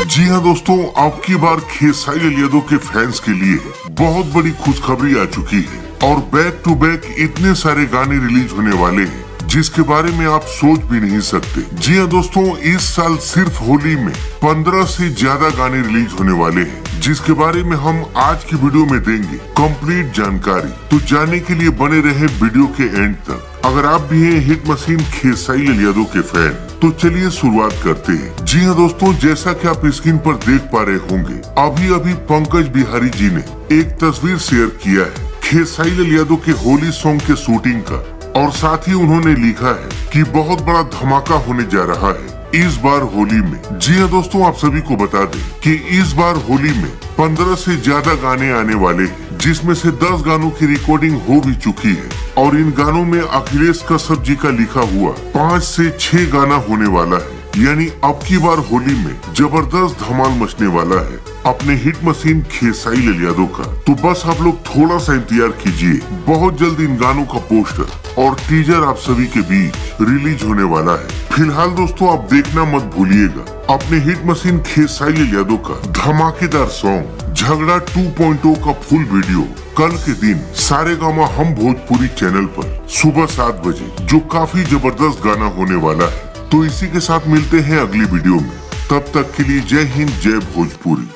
जी हाँ दोस्तों, अब की बार खेसारी लाल यादव के फैंस के लिए बहुत बड़ी खुशखबरी आ चुकी है और बैक टू बैक इतने सारे गाने रिलीज होने वाले हैं जिसके बारे में आप सोच भी नहीं सकते। जी हाँ दोस्तों, इस साल सिर्फ होली में 15 से ज्यादा गाने रिलीज होने वाले हैं जिसके बारे में हम आज की वीडियो में देंगे कंप्लीट जानकारी। तो जानने के लिए बने रहे वीडियो के एंड तक। अगर आप भी हैं हिट मशीन खेसारी लाल यादव के फैन तो चलिए शुरुआत करते हैं। जी हाँ दोस्तों, जैसा कि आप स्क्रीन पर देख पा रहे होंगे, अभी पंकज बिहारी जी ने एक तस्वीर शेयर किया है खेसारी लाल यादव के होली सॉन्ग के शूटिंग का, और साथ ही उन्होंने लिखा है कि बहुत बड़ा धमाका होने जा रहा है इस बार होली में। जी हाँ दोस्तों, आप सभी को बता दें कि इस बार होली में 15 से ज्यादा गाने आने वाले हैं जिसमें से 10 गानों की रिकॉर्डिंग हो भी चुकी है और इन गानों में अखिलेश कश्यप जी का लिखा हुआ 5 से 6 गाना होने वाला है। यानी अब की बार होली में जबरदस्त धमाल मचने वाला है अपने हिट मशीन खेसारी लाल यादव का। तो बस आप लोग थोड़ा सा इंतजार कीजिए, बहुत जल्द इन गानों का पोस्टर और टीजर आप सभी के बीच रिलीज होने वाला है। फिलहाल दोस्तों, आप देखना मत भूलिएगा अपने हिट मशीन खेसारी लाल यादव का धमाकेदार सॉन्ग झगड़ा 2.0 का फुल वीडियो कल के दिन सारेगामा हम भोजपुरी चैनल पर सुबह 7 बजे, जो काफी जबरदस्त गाना होने वाला है। तो इसी के साथ मिलते हैं अगली वीडियो में। तब तक के लिए जय हिंद, जय भोजपुरी।